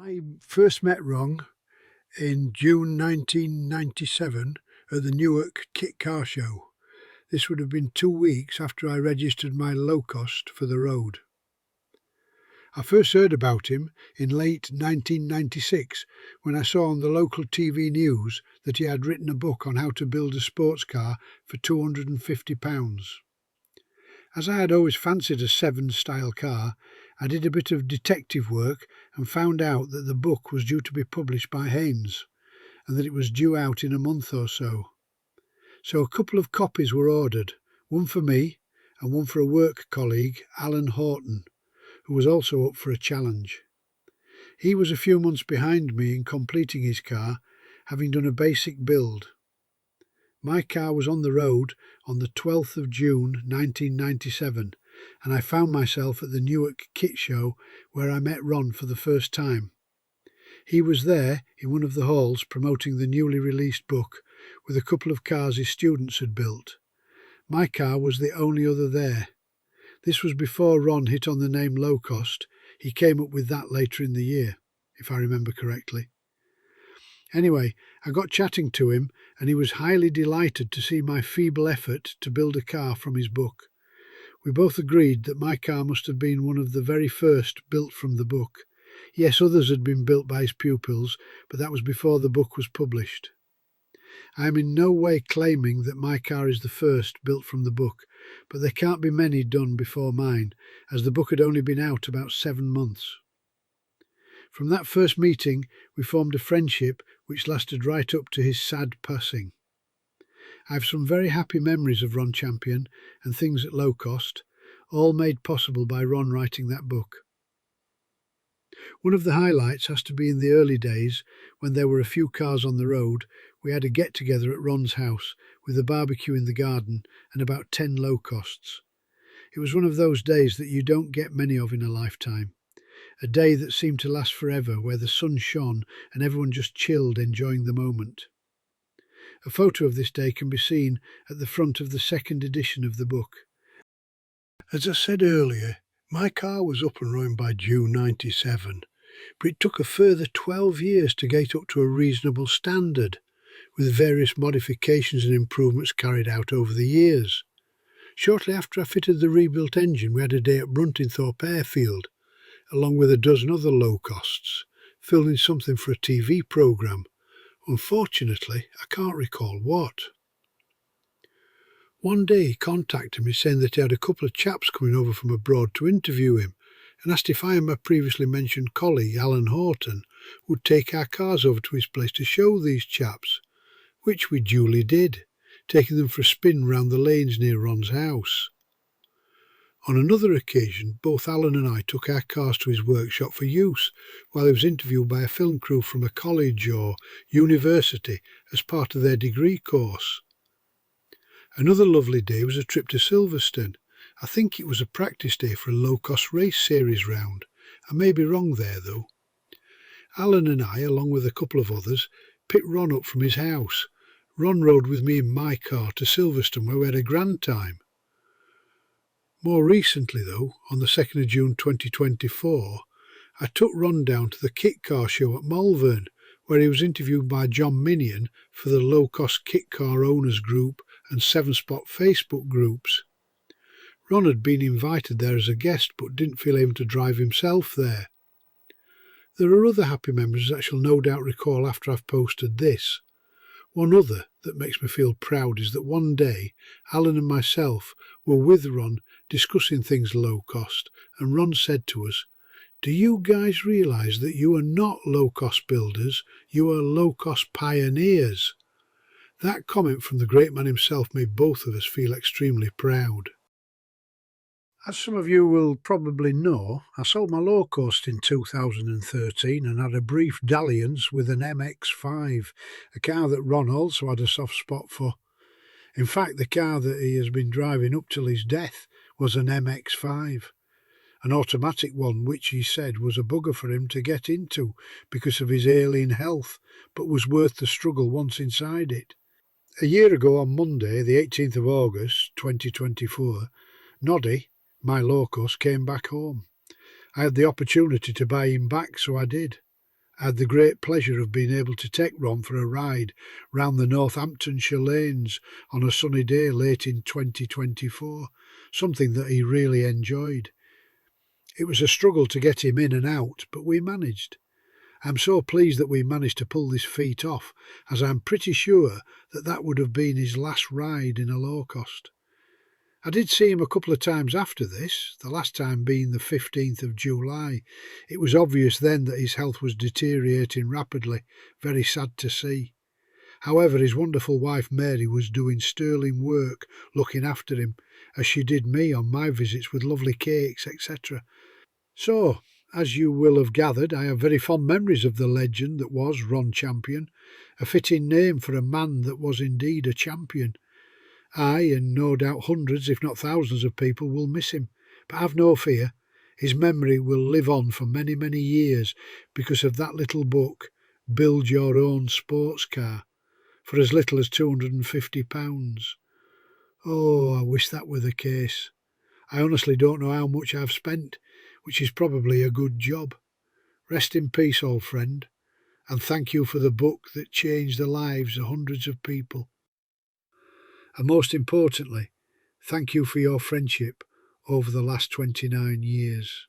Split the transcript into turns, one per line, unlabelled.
I first met Ron in June 1997 at the Newark Kit Car Show. This would have been 2 weeks after I registered my Locost for the road. I first heard about him in late 1996 when I saw on the local TV news that he had written a book on how to build a sports car for £250. As I had always fancied a 7-style car, I did a bit of detective work and found out that the book was due to be published by Haynes and that it was due out in a month or so. So a couple of copies were ordered, one for me and one for a work colleague, Alan Horton, who was also up for a challenge. He was a few months behind me in completing his car, having done a basic build. My car was on the road on the 12th of June 1997, and I found myself at the Newark Kit Show where I met Ron for the first time. He was there in one of the halls promoting the newly released book with a couple of cars his students had built. My car was the only other there. This was before Ron hit on the name Locost. He came up with that later in the year, if I remember correctly. Anyway, I got chatting to him and he was highly delighted to see my feeble effort to build a car from his book. We both agreed that my car must have been one of the very first built from the book. Yes, others had been built by his pupils, but that was before the book was published. I am in no way claiming that my car is the first built from the book, but there can't be many done before mine, as the book had only been out about 7 months. From that first meeting we formed a friendship which lasted right up to his sad passing. I have some very happy memories of Ron Champion and things at Locost, all made possible by Ron writing that book. One of the highlights has to be in the early days, when there were a few cars on the road. We had a get-together at Ron's house, with a barbecue in the garden and about 10 Locosts. It was one of those days that you don't get many of in a lifetime. A day that seemed to last forever, where the sun shone and everyone just chilled, enjoying the moment. A photo of this day can be seen at the front of the second edition of the book. As I said earlier, my car was up and running by June 97, but it took a further 12 years to get up to a reasonable standard, with various modifications and improvements carried out over the years. Shortly after I fitted the rebuilt engine, we had a day at Bruntingthorpe Airfield, along with a dozen other Locosts, filming something for a TV programme. Unfortunately, I can't recall what. One day he contacted me saying that he had a couple of chaps coming over from abroad to interview him, and asked if I and my previously mentioned colleague, Alan Horton, would take our cars over to his place to show these chaps, which we duly did, taking them for a spin round the lanes near Ron's house. On another occasion, both Alan and I took our cars to his workshop for use, while he was interviewed by a film crew from a college or university as part of their degree course. Another lovely day was a trip to Silverstone. I think it was a practice day for a low-cost race series round. I may be wrong there, though. Alan and I, along with a couple of others, picked Ron up from his house. Ron rode with me in my car to Silverstone, where we had a grand time. More recently, though, on the 2nd of June 2024, I took Ron down to the Kit Car Show at Malvern, where he was interviewed by John Minion for the Low-Cost Kit Car Owners Group and 7-Spot Facebook groups. Ron had been invited there as a guest, but didn't feel able to drive himself there. There are other happy memories that I shall no doubt recall after I've posted this. One other that makes me feel proud is that one day Alan and myself were with Ron discussing things low cost, and Ron said to us, "Do you guys realise that you are not low-cost builders, you are low-cost pioneers?" That comment from the great man himself made both of us feel extremely proud. As some of you will probably know, I sold my Locost in 2013 and had a brief dalliance with an MX-5, a car that Ron also had a soft spot for. In fact, the car that he has been driving up till his death was an MX-5, an automatic one which he said was a bugger for him to get into because of his ailing health, but was worth the struggle once inside it. A year ago on Monday, the 18th of August 2024, Noddy, my Locost, came back home. I had the opportunity to buy him back, so I did. I had the great pleasure of being able to take Ron for a ride round the Northamptonshire lanes on a sunny day late in 2024, something that he really enjoyed. It was a struggle to get him in and out, but we managed. I'm so pleased that we managed to pull this feat off, as I'm pretty sure that that would have been his last ride in a low cost. I did see him a couple of times after this, the last time being the 15th of July. It was obvious then that his health was deteriorating rapidly, very sad to see. However, his wonderful wife Mary was doing sterling work looking after him, as she did me on my visits with lovely cakes, etc. So, as you will have gathered, I have very fond memories of the legend that was Ron Champion, a fitting name for a man that was indeed a champion. I, and no doubt hundreds, if not thousands of people, will miss him, but have no fear. His memory will live on for many, many years because of that little book, Build Your Own Sports Car, for as little as £250. Oh, I wish that were the case. I honestly don't know how much I've spent, which is probably a good job. Rest in peace, old friend, and thank you for the book that changed the lives of hundreds of people. And most importantly, thank you for your friendship over the last 29 years.